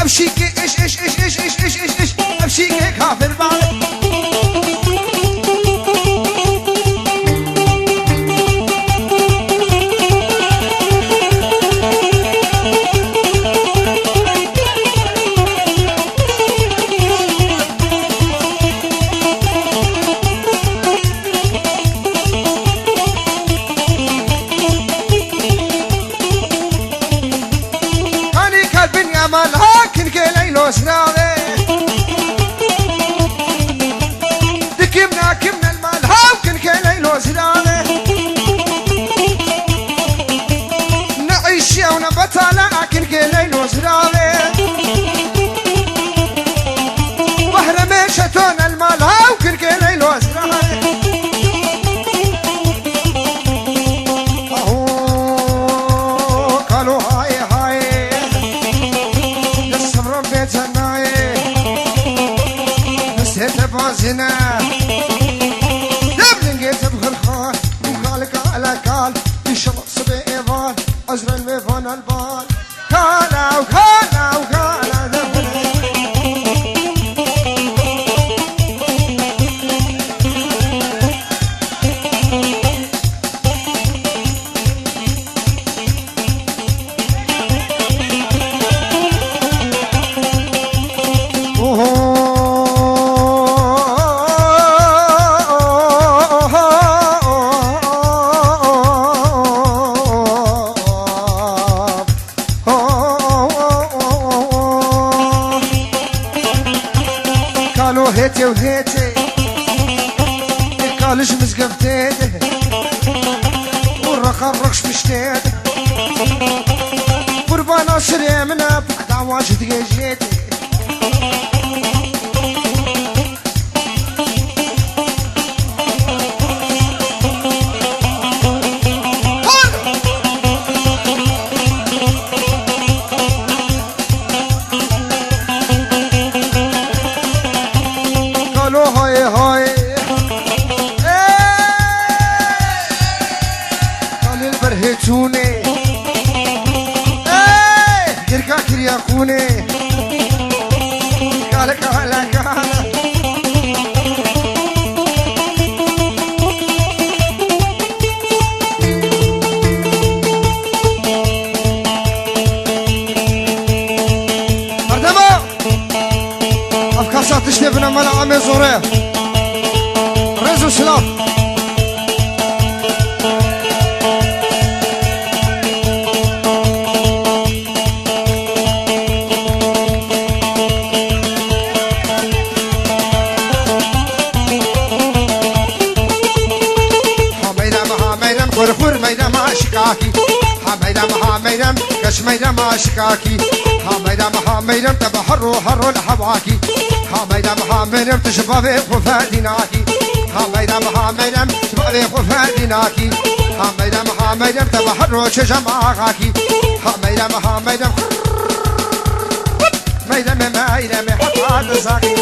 امشيكي ايش ايش ايش ايش ايش ايش ايش ايش امشيكي كافر بالي لكن كليلو سراغي دكمنا كمنا المال هاكن كليلو سراغي نعيش يا ونبتا لكن كليلو سراغي وهرمشتون المال هاكن كليلو سراغي زنا دبلن جيت بخلخال وقالك على كال يشرب صبي ايضان ازر الميفون البال كالا وكالا وكالا دبلن قالوا هيتي وهيتي قالش مزقفتيده والرقا الرقش مشتيده قربانا سليمنا بعد عواش دقيجيتي هاي هاي قال البرهتوني يركا كرياكوني قال قال قال مردما افكاسات تشتبنا ملا عمي زوري رزو سلام حميدم خور ميدم عشقاكي حميدم كش ميدم عشقاكي حميدم تبحر حر الحواكي حميدم تشبابي خفاديناكي حميدم تشبابي خفاديناكي حميدم تبحر شجماكي حميدم ميدم حتى زاكي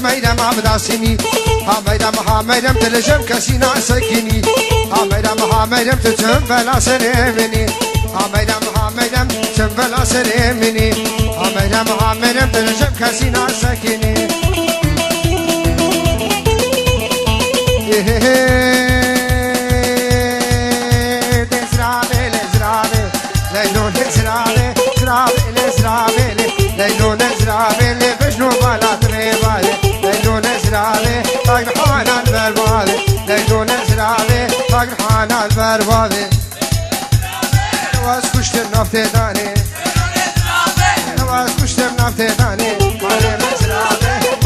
ميدم عبداسيني حميدم تلجم كسينا سكيني حميدم تتم بلا سليمني حميدم تتم بلا سليمني حميدم تلجم كسينا سكيني ليلو نزرابي بجنو بلا تريبالي ليلو نزرابي طاق حانا البربالي ليلو نزرابي طاق حانا البربالي نواز كشتر نفتي داني نواز كشتر نفتي داني مالي نزرابي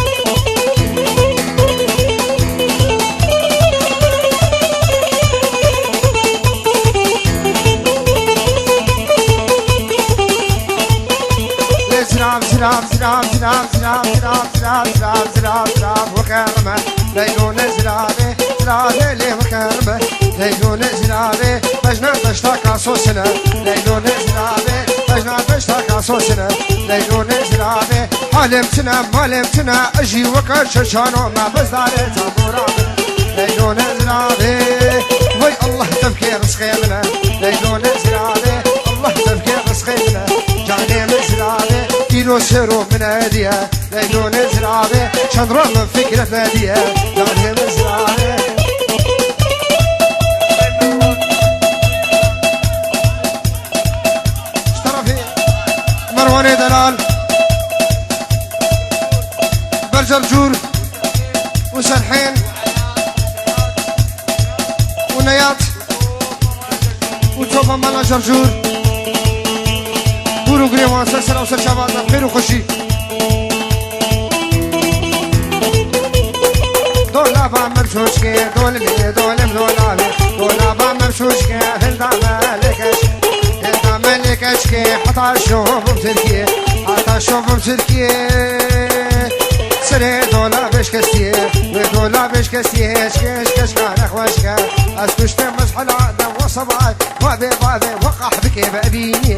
زراب وكرمه ليلو نزرابي زرابي لي مكرمه ليلون زرابي بجنا بشتاق صوصنا ليلون زرابي بجنا بشتاق صوصنا ليلون زرابي حلمتنا مالمتنا اجي وقت ششانو ما بزدار تابورا ليلون زرابي وي الله تبكي رزقنا ليلون زرابي الله تبكي رزقنا جاني مزرابي كيلو سيرو من هديه ليلون زرابي شندرو من فكره ناديه جاني مزرابي اشترفي مرواني دلال برجرجور وسرحين ونيات وتوبا مالا جرجور بورو قريوان سلسلة وسر شبابنا بخير وخشي دولابا ممشوشكي دولبي دولم دولابي دولابا ممشوشكي هلدا مالكش هلدا مالكشكي حتى شوف بتركي حتى شوف بتركي سري دولابش كستي ودولابش كستي هشكش كشكان اخوشكا اسكشت مزحل عدم وصبعي وابي وقح بكي بابيني